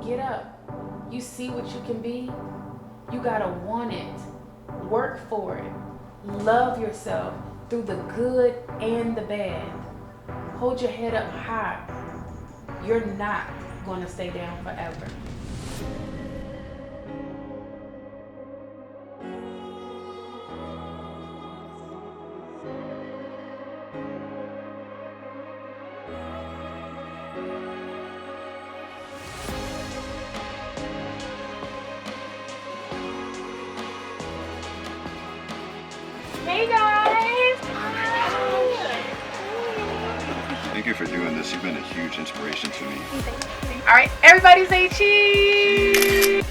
get up. You see what you can be. You gotta want it. Work for it. Love yourself through the good and the bad. Hold your head up high. You're not gonna stay down forever. Hey guys! Thank you for doing this. You've been a huge inspiration to me. All right, everybody say cheese!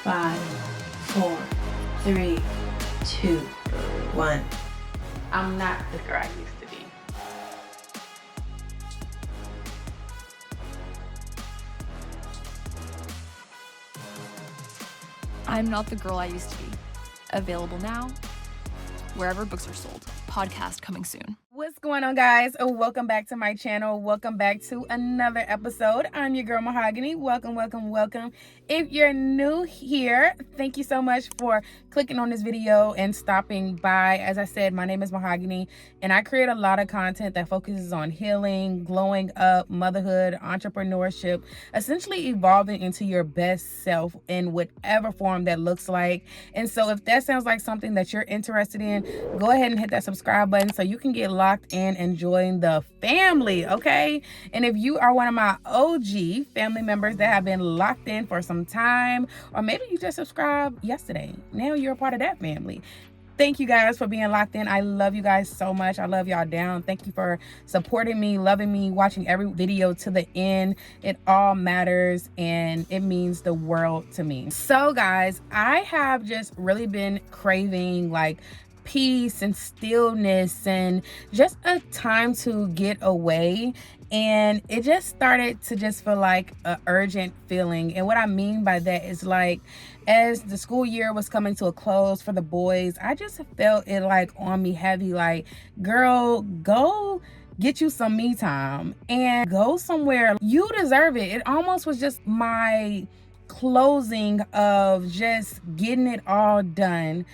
Five, four, three, 2, 1. I'm not the girl I used to be. I'm not the girl I used to be. Available now, wherever books are sold. Podcast coming soon. What's going on, guys? Welcome back to my channel. Welcome back to another episode. I'm your girl MaHogany. Welcome, welcome, welcome. If you're new here, thank you so much for clicking on this video and stopping by. As I said, my name is MaHogany, and I create a lot of content that focuses on healing, glowing up, motherhood, entrepreneurship, essentially evolving into your best self in whatever form that looks like. And so if that sounds like something that you're interested in, go ahead and hit that subscribe button so you can get locked in and join the family, okay? And if you are one of my OG family members that have been locked in for some time, or maybe you just subscribed yesterday, now you're a part of that family. Thank you guys for being locked in. I love you guys so much. I love y'all down. Thank you for supporting me, loving me, watching every video to the end. It all matters and it means the world to me. So guys, I have just really been craving like peace and stillness and just a time to get away, and it just started to just feel like an urgent feeling. And what I mean by that is, like, as the school year was coming to a close for the boys, I just felt it like on me heavy, like, girl, go get you some me time and go somewhere. You deserve it. It almost was just my closing of just getting it all done,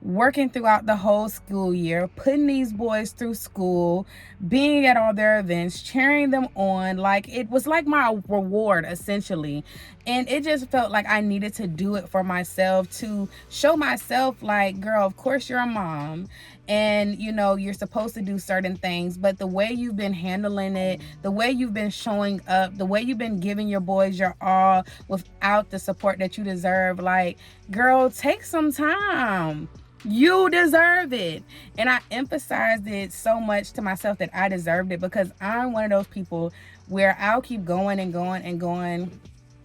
working throughout the whole school year, putting these boys through school, being at all their events, cheering them on. Like, it was like my reward essentially. And it just felt like I needed to do it for myself, to show myself like, girl, of course you're a mom and you know you're supposed to do certain things, but the way you've been handling it, the way you've been showing up, the way you've been giving your boys your all without the support that you deserve, like, girl, take some time. You deserve it. And I emphasized it so much to myself that I deserved it, because I'm one of those people where I'll keep going and going and going.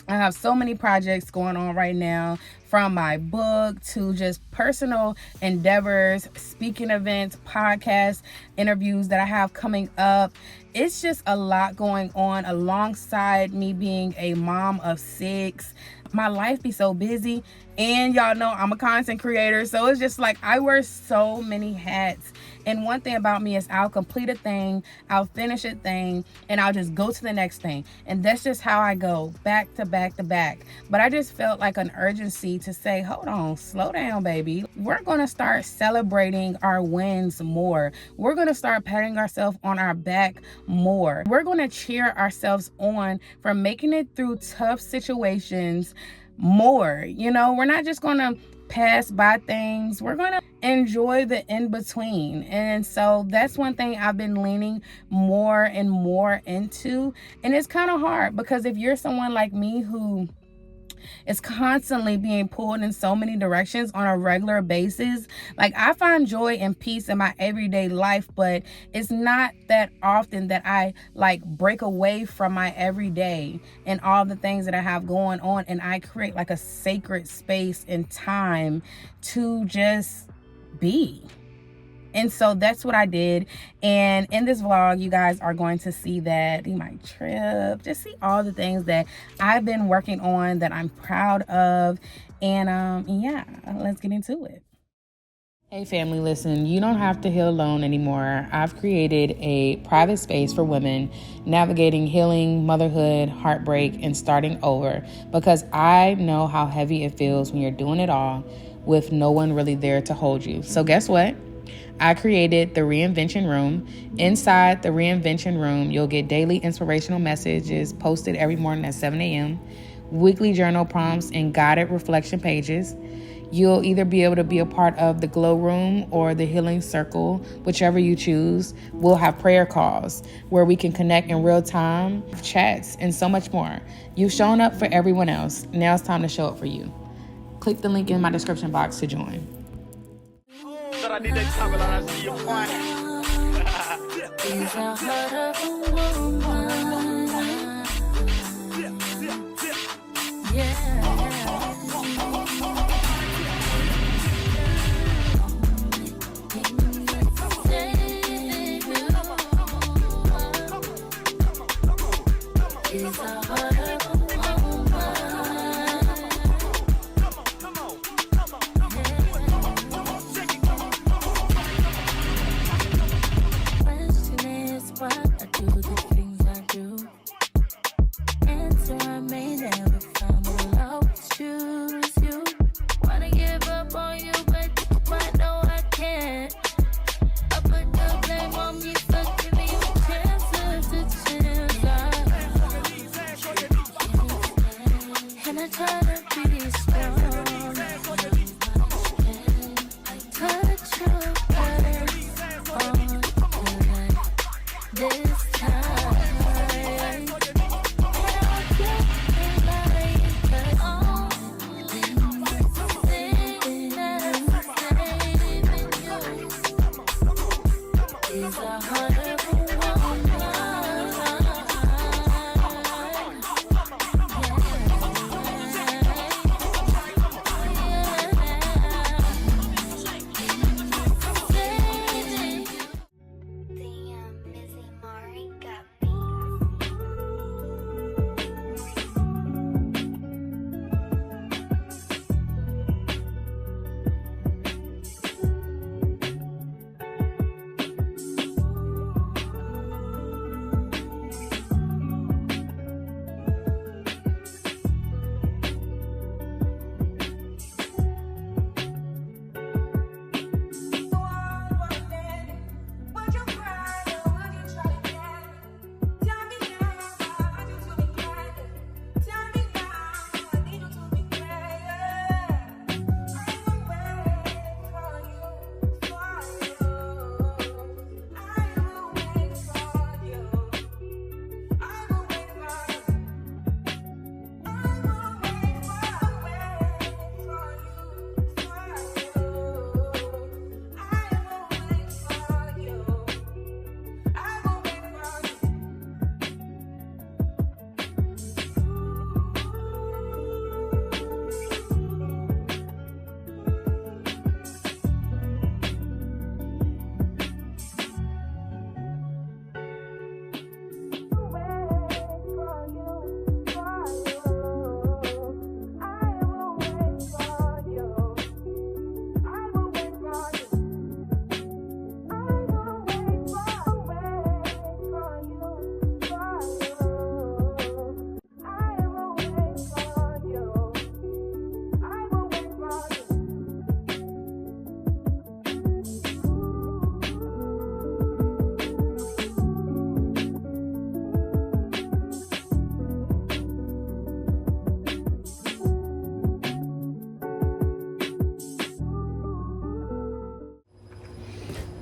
I have so many projects going on right now, from my book to just personal endeavors, speaking events, podcasts, interviews that I have coming up. It's just a lot going on alongside me being a mom of 6. My life be so busy, and y'all know I'm a content creator, so it's just like I wear so many hats. And one thing about me is I'll complete a thing, I'll finish a thing, and I'll just go to the next thing. And that's just how I go, back to back to back. But I just felt like an urgency to say, hold on, slow down, baby. We're gonna start celebrating our wins more. We're gonna start patting ourselves on our back more. We're gonna cheer ourselves on for making it through tough situations more. You know, we're not just gonna pass by things. We're gonna enjoy the in-between. And so that's one thing I've been leaning more and more into. And it's kind of hard, because if you're someone like me who is constantly being pulled in so many directions on a regular basis, like, I find joy and peace in my everyday life, but it's not that often that I like break away from my everyday and all the things that I have going on, and I create like a sacred space and time to just be. And so that's what I did. And in this vlog, you guys are going to see that, my trip, just see all the things that I've been working on that I'm proud of. And yeah, let's get into it. Hey family, listen, you don't have to heal alone anymore. I've created a private space for women navigating healing, motherhood, heartbreak, and starting over, because I know how heavy it feels when you're doing it all with no one really there to hold you. So guess what? I created the Reinvention Room. Inside the Reinvention Room, you'll get daily inspirational messages posted every morning at 7 a.m., weekly journal prompts, and guided reflection pages. You'll either be able to be a part of the Glow Room or the Healing Circle, whichever you choose. We'll have prayer calls where we can connect in real time, chats, and so much more. You've shown up for everyone else. Now it's time to show up for you. Click the link in my description box to join.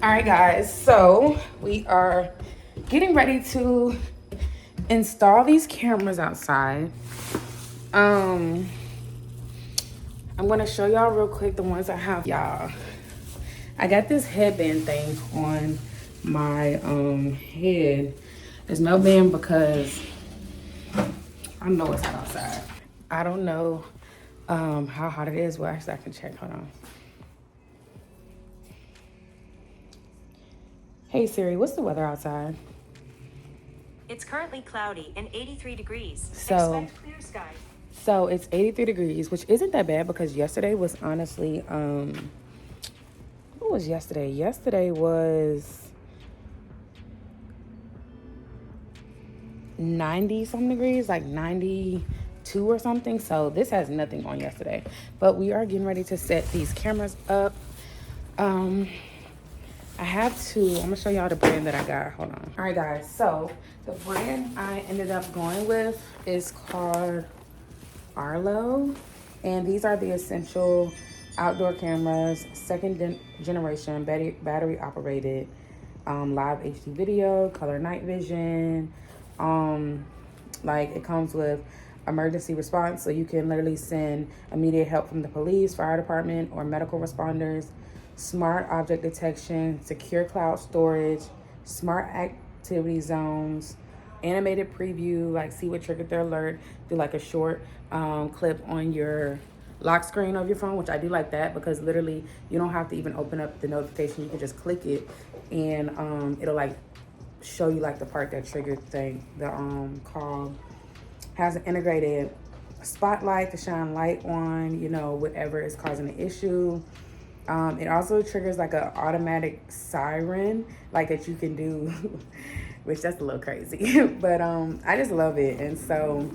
All right, guys, so we are getting ready to install these cameras outside. I'm gonna show y'all real quick the ones I have. Y'all, I got this headband thing on my head. There's no band because I know it's hot outside. I don't know how hot it is. Well, actually I can check, hold on. Hey Siri, what's the weather outside? It's currently cloudy and 83 degrees. So Expect clear skies. So it's 83 degrees, which isn't that bad because yesterday was honestly, what was yesterday? Yesterday was 90 some degrees, like 92 or something. So this has nothing on yesterday, but we are getting ready to set these cameras up. I have to, I'm gonna show y'all the brand that I got. Hold on. All right, guys. So the brand I ended up going with is called Arlo, and these are the essential outdoor cameras, second generation battery operated, live HD video, color night vision. Like it comes with emergency response, so you can literally send immediate help from the police, fire department, or medical responders. Smart object detection, secure cloud storage, smart activity zones, animated preview, like see what triggered their alert, do like a short clip on your lock screen of your phone, which I do like that because literally you don't have to even open up the notification. You can just click it and it'll like show you like the part that triggered the thing. The call has an integrated spotlight to shine light on, you know, whatever is causing the issue. It also triggers like an automatic siren, like that you can do, which that's a little crazy, but I just love it. And so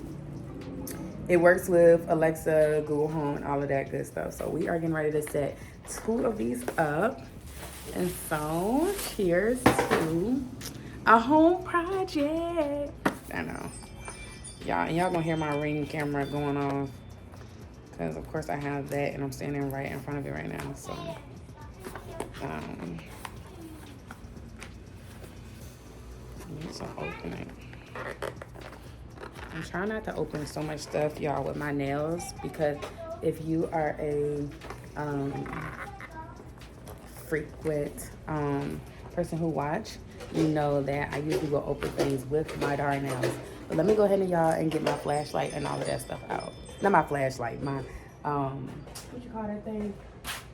it works with Alexa, Google Home, and all of that good stuff. So we are getting ready to set 2 of these up. And so here's to a home project. I know. Y'all gonna hear my Ring camera going off. Because of course I have that and I'm standing right in front of it right now. So I need to open it. I'm trying not to open so much stuff, y'all, with my nails, because if you are a frequent person who watch, you know that I usually will open things with my dark nails. But let me go ahead and y'all and get my flashlight and all of that stuff out. Not my flashlight, my what you call that thing?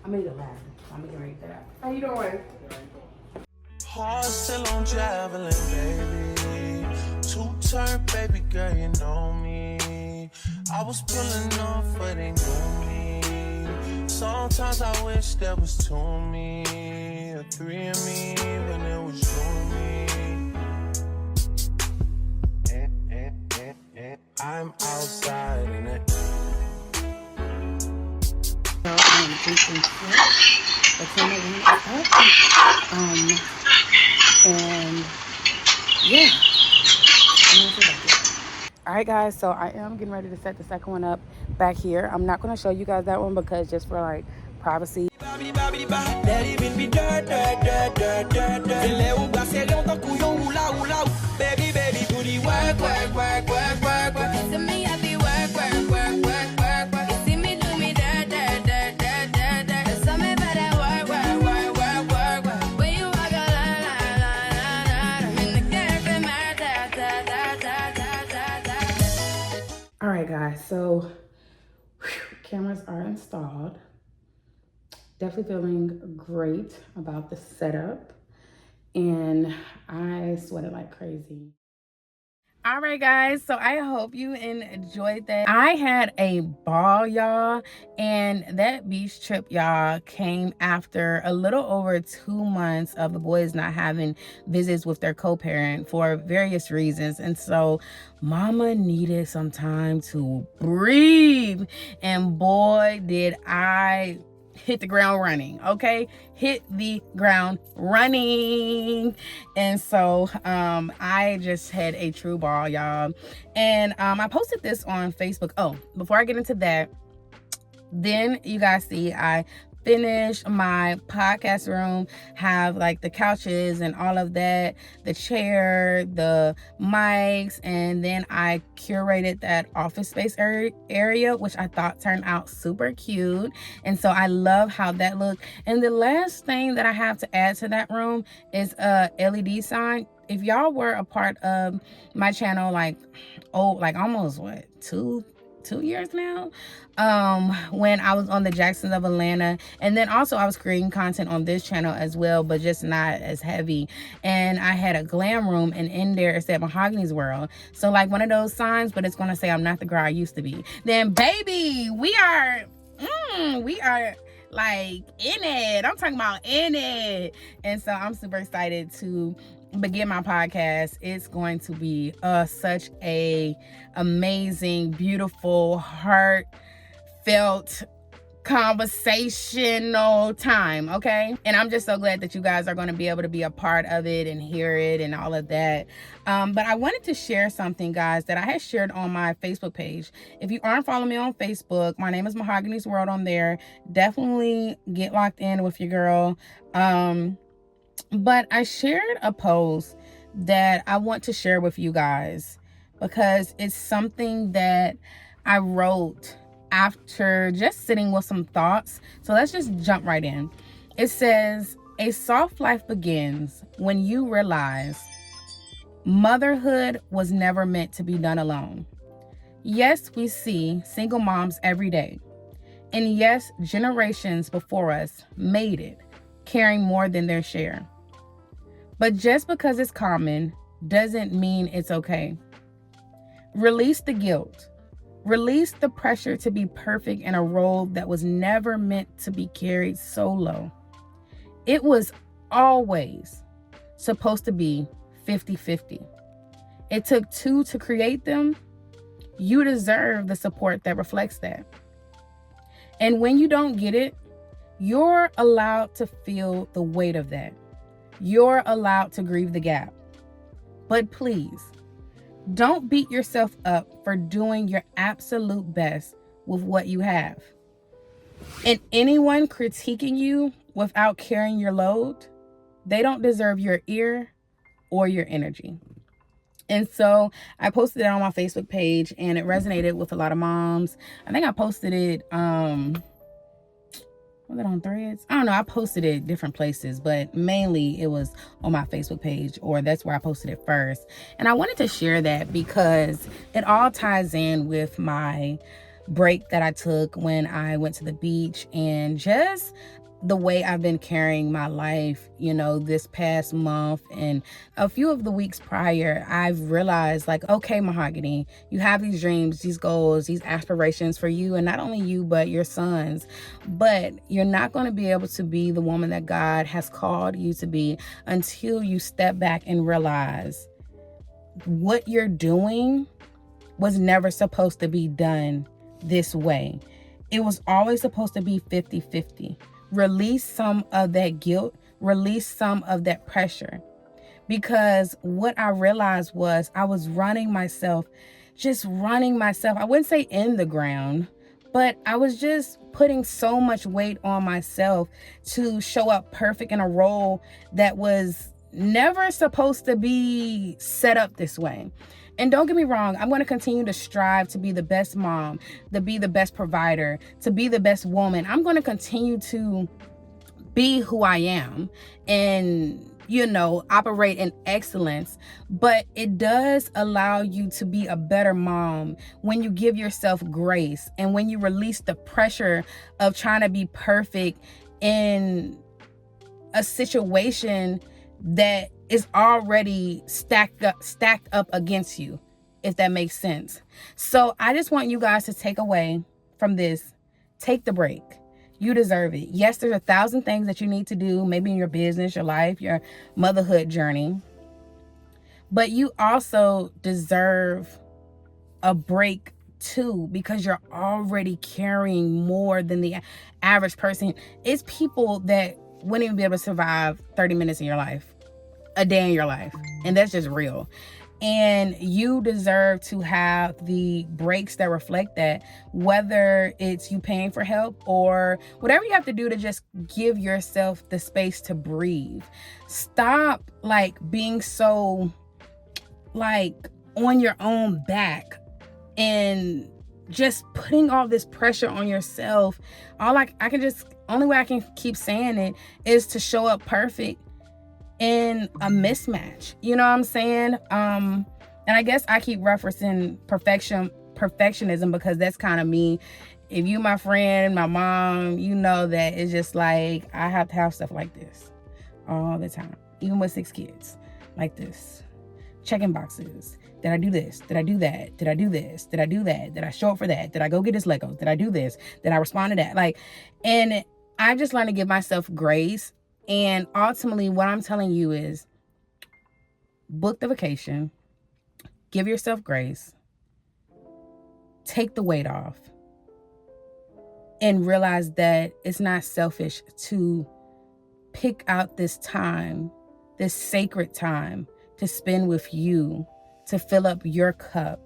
I made a ladder. I'm gonna get that out. How you doing? Heart still on traveling, baby. Two-turn, baby girl, you know me. I was pulling off, but they knew me. Sometimes I wish there was 2 of me, or 3 of me, when it was you and me. I'm outside in it. So I'm thinking the camera went up. And yeah. All right, guys, so I am getting ready to set the second one up back here. I'm not going to show you guys that one because just for like privacy. All right, guys, so cameras are installed. Definitely feeling great about the setup, and I sweated like crazy. All right, guys, so I hope you enjoyed that. I had a ball, y'all, and that beach trip, y'all, came after a little over 2 months of the boys not having visits with their co-parent for various reasons. And so mama needed some time to breathe, and boy, did I hit the ground running. Okay, hit the ground running. And so I just had a true ball, y'all. And I posted this on Facebook. Oh, before I get into that, then you guys see I finished my podcast room, have like the couches and all of that, the chair, the mics, and then I curated that office space area, which I thought turned out super cute. And so I love how that looked. And the last thing that I have to add to that room is a LED sign. If y'all were a part of my channel, like almost what, 2 years now, when I was on the Jacksons of Atlanta. And then also I was creating content on this channel as well, but just not as heavy. And I had a glam room, and in there it said MaHogany's World. So like one of those signs, but it's gonna say I'm not the girl I used to be. Then baby, we are like in it. I'm talking about in it. And so I'm super excited to begin my podcast. It's going to be such a amazing, beautiful, heartfelt, conversational time, okay? And I'm just so glad that you guys are going to be able to be a part of it and hear it and all of that. But I wanted to share something, guys, that I had shared on my Facebook page. If you aren't following me on Facebook, my name is MaHogany's World on there. Definitely get locked in with your girl. But I shared a post that I want to share with you guys because it's something that I wrote after just sitting with some thoughts. So let's just jump right in. It says, a soft life begins when you realize motherhood was never meant to be done alone. Yes, we see single moms every day. And yes, generations before us made it, carrying more than their share. But just because it's common doesn't mean it's okay. Release the guilt. Release the pressure to be perfect in a role that was never meant to be carried solo. It was always supposed to be 50-50. It took two to create them. You deserve the support that reflects that. And when you don't get it, you're allowed to feel the weight of that. You're allowed to grieve the gap. But please, don't beat yourself up for doing your absolute best with what you have. And anyone critiquing you without carrying your load, they don't deserve your ear or your energy. And so I posted it on my Facebook page, and it resonated with a lot of moms. I think I posted it, was it on Threads? I don't know. I posted it different places, but mainly it was on my Facebook page, or that's where I posted it first. And I wanted to share that because it all ties in with my break that I took when I went to the beach, and just the way I've been carrying my life, you know, this past month and a few of the weeks prior. I've realized, like, okay, MaHogany, you have these dreams, these goals, these aspirations for you, and not only you, but your sons. But you're not going to be able to be the woman that God has called you to be until you step back and realize what you're doing was never supposed to be done this way. It was always supposed to be 50-50. Release some of that guilt, release some of that pressure. Because what I realized was I was running myself. I wouldn't say in the ground, but I was just putting so much weight on myself to show up perfect in a role that was never supposed to be set up this way. And don't get me wrong, I'm going to continue to strive to be the best mom, to be the best provider, to be the best woman. I'm going to continue to be who I am and, you know, operate in excellence. But it does allow you to be a better mom when you give yourself grace and when you release the pressure of trying to be perfect in a situation that is already stacked up against you, if that makes sense. So I just want you guys to take away from this, take the break. You deserve it. Yes, there's 1,000 things that you need to do, maybe in your business, your life, your motherhood journey. But you also deserve a break too, because you're already carrying more than the average person. It's people that wouldn't even be able to survive 30 minutes in your life, a day in your life. And that's just real. And you deserve to have the breaks that reflect that, whether it's you paying for help or whatever you have to do to just give yourself the space to breathe. Stop like being so like on your own back and just putting all this pressure on yourself. Only way I can keep saying it is to show up perfect in a mismatch. You know what I'm saying? And I guess I keep referencing perfection perfectionism, because that's kind of me. If you my friend, my mom, you know that it's just like I have to have stuff like this all the time, even with 6 kids, like this. Checking boxes. Did I do this? Did I do that? Did I do this? Did I do that? Did I show up for that? Did I go get his Legos? Did I do this? Did I respond to that? Like, and I've just learned to give myself grace. And ultimately what I'm telling you is book the vacation, give yourself grace, take the weight off, and realize that it's not selfish to pick out this time, this sacred time to spend with you, to fill up your cup,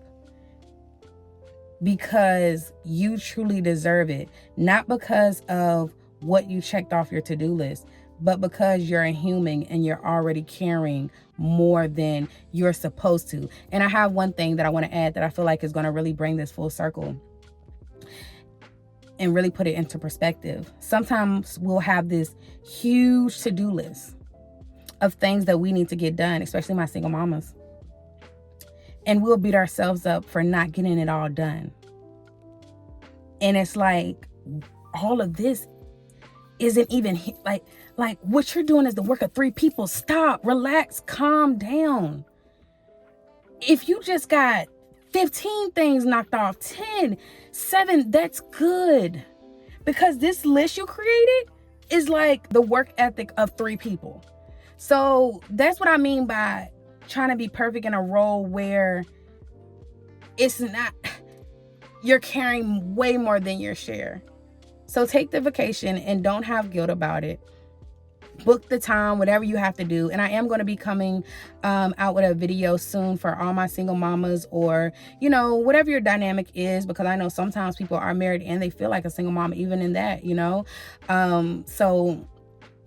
because you truly deserve it. Not because of what you checked off your to-do list, but because you're a human and you're already carrying more than you're supposed to. And I have one thing that I want to add that I feel like is going to really bring this full circle and really put it into perspective. Sometimes we'll have this huge to-do list of things that we need to get done, especially my single mamas. And we'll beat ourselves up for not getting it all done. And it's like, all of this isn't even like what you're doing is the work of 3 people. Stop, relax, calm down. If you just got 15 things knocked off, 10, 7, that's good. Because this list you created is like the work ethic of 3 people. So that's what I mean by trying to be perfect in a role where it's not, you're carrying way more than your share. So take the vacation and don't have guilt about it. Book the time, whatever you have to do. And I am going to be coming out with a video soon for all my single mamas, or, you know, whatever your dynamic is, because I know sometimes people are married and they feel like a single mom, even in that, you know. So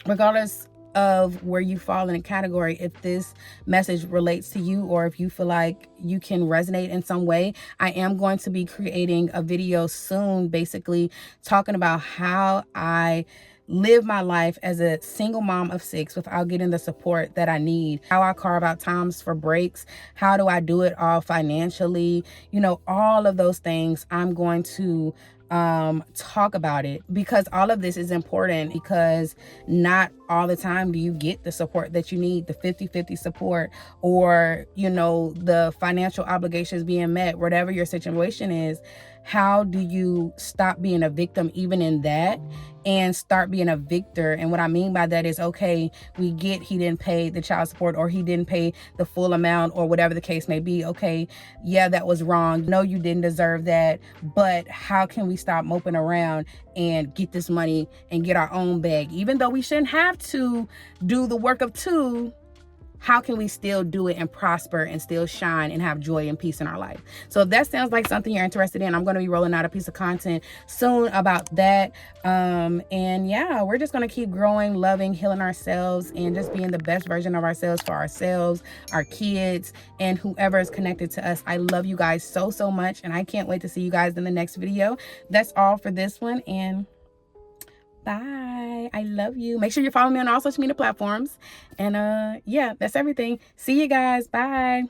regardless of where you fall in a category, if this message relates to you, or if you feel like you can resonate in some way, I am going to be creating a video soon, basically talking about how I live my life as a single mom of 6 without getting the support that I need, how I carve out times for breaks, how do I do it all financially, you know, all of those things. I'm going to talk about it, because all of this is important, because not all the time do you get the support that you need, the 50-50 support, or, you know, the financial obligations being met, whatever your situation is. How do you stop being a victim even in that and start being a victor? And what I mean by that is, okay, we get he didn't pay the child support, or he didn't pay the full amount, or whatever the case may be. Okay, yeah, that was wrong. No, you didn't deserve that. But how can we stop moping around and get this money and get our own bag? Even though we shouldn't have to do the work of 2, how can we still do it and prosper and still shine and have joy and peace in our life? So if that sounds like something you're interested in, I'm going to be rolling out a piece of content soon about that. And yeah, we're just going to keep growing, loving, healing ourselves, and just being the best version of ourselves for ourselves, our kids, and whoever is connected to us. I love you guys so, so much, and I can't wait to see you guys in the next video. That's all for this one, and bye. I love you. Make sure you follow me on all social media platforms. And yeah, that's everything. See you guys. Bye.